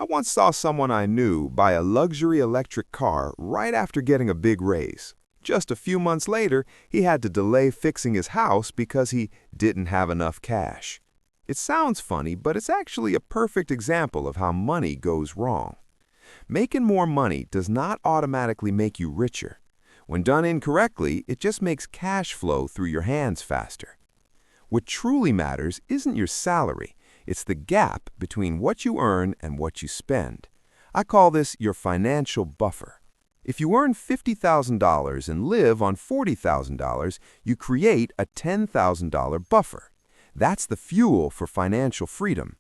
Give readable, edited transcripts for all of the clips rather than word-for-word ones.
I once saw someone I knew buy a luxury electric car right after getting a big raise. Just a few months later, he had to delay fixing his house because he didn't have enough cash. It sounds funny, but it's actually a perfect example of how money goes wrong. Making more money does not automatically make you richer. When done incorrectly, it just makes cash flow through your hands faster. What truly matters isn't your salary. It's the gap between what you earn and what you spend. I call this your financial buffer. If you earn $50,000 and live on $40,000, you create a $10,000 buffer. That's the fuel for financial freedom.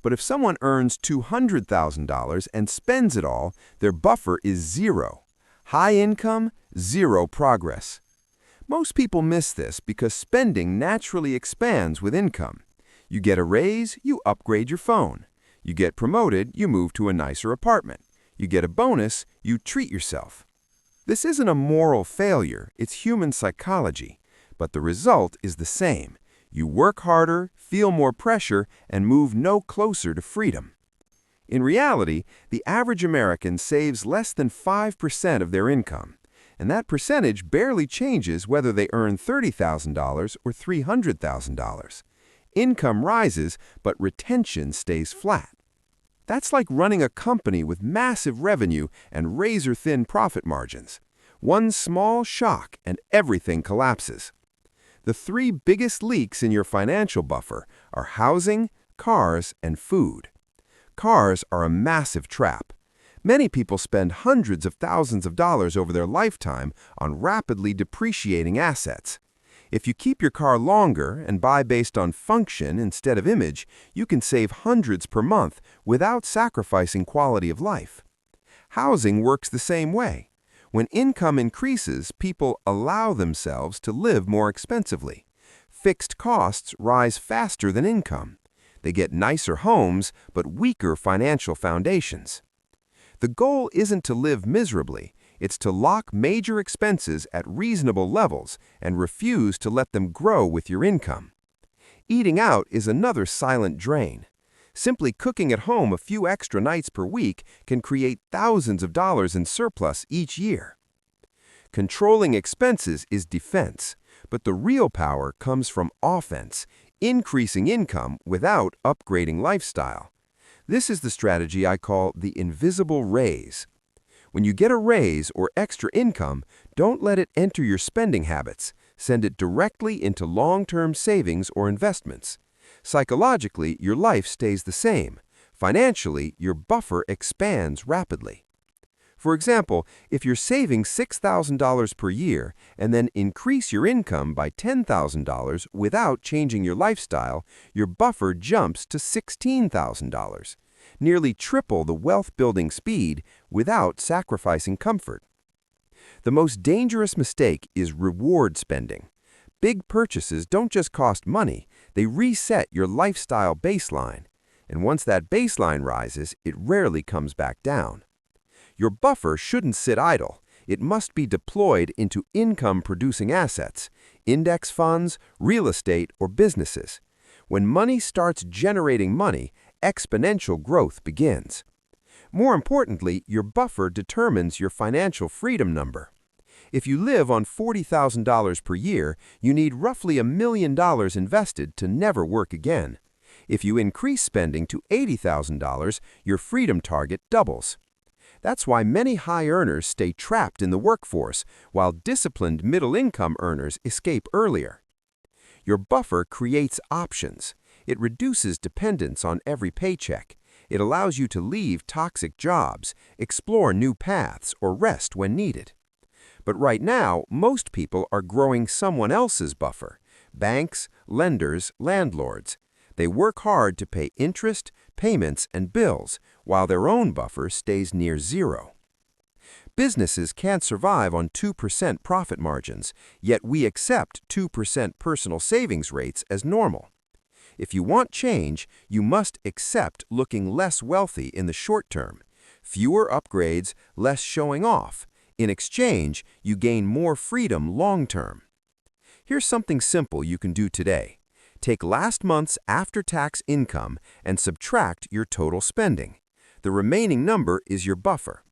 But if someone earns $200,000 and spends it all, their buffer is zero. High income, zero progress. Most people miss this because spending naturally expands with income. You get a raise, you upgrade your phone. You get promoted, you move to a nicer apartment. You get a bonus, you treat yourself. This isn't a moral failure, it's human psychology. But the result is the same. You work harder, feel more pressure, and move no closer to freedom. In reality, the average American saves less than 5% of their income. And that percentage barely changes whether they earn $30,000 or $300,000. Income rises, but retention stays flat. That's like running a company with massive revenue and razor-thin profit margins. One small shock and everything collapses. The three biggest leaks in your financial buffer are housing, cars, and food. Cars are a massive trap. Many people spend hundreds of thousands of dollars over their lifetime on rapidly depreciating assets. If you keep your car longer and buy based on function instead of image, you can save hundreds per month without sacrificing quality of life. Housing works the same way. When income increases, people allow themselves to live more expensively. Fixed costs rise faster than income. They get nicer homes, but weaker financial foundations. The goal isn't to live miserably. It's to lock major expenses at reasonable levels and refuse to let them grow with your income. Eating out is another silent drain. Simply cooking at home a few extra nights per week can create thousands of dollars in surplus each year. Controlling expenses is defense, but the real power comes from offense, increasing income without upgrading lifestyle. This is the strategy I call the invisible raise. When you get a raise or extra income, don't let it enter your spending habits. Send it directly into long-term savings or investments. Psychologically, your life stays the same. Financially, your buffer expands rapidly. For example, if you're saving $6,000 per year and then increase your income by $10,000 without changing your lifestyle, your buffer jumps to $16,000. Nearly triple the wealth-building speed without sacrificing comfort. The most dangerous mistake is reward spending. Big purchases don't just cost money, they reset your lifestyle baseline. And once that baseline rises, it rarely comes back down. Your buffer shouldn't sit idle. It must be deployed into income-producing assets, index funds, real estate, or businesses. When money starts generating money, exponential growth begins. More importantly, your buffer determines your financial freedom number. If you live on $40,000 per year, you need roughly $1 million invested to never work again. If you increase spending to $80,000, your freedom target doubles. That's why many high earners stay trapped in the workforce, while disciplined middle-income earners escape earlier. Your buffer creates options. It reduces dependence on every paycheck. It allows you to leave toxic jobs, explore new paths, or rest when needed. But right now, most people are growing someone else's buffer. Banks, lenders, landlords. They work hard to pay interest, payments, and bills, while their own buffer stays near zero. Businesses can't survive on 2% profit margins, yet we accept 2% personal savings rates as normal. If you want change, you must accept looking less wealthy in the short term. Fewer upgrades, less showing off. In exchange, you gain more freedom long term. Here's something simple you can do today. Take last month's after-tax income and subtract your total spending. The remaining number is your buffer.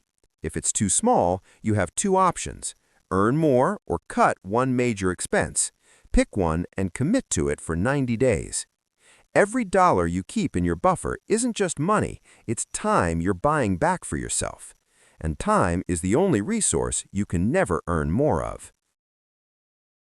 If it's too small, you have two options: earn more or cut one major expense. Pick one and commit to it for 90 days. Every dollar you keep in your buffer isn't just money, it's time you're buying back for yourself. And time is the only resource you can never earn more of.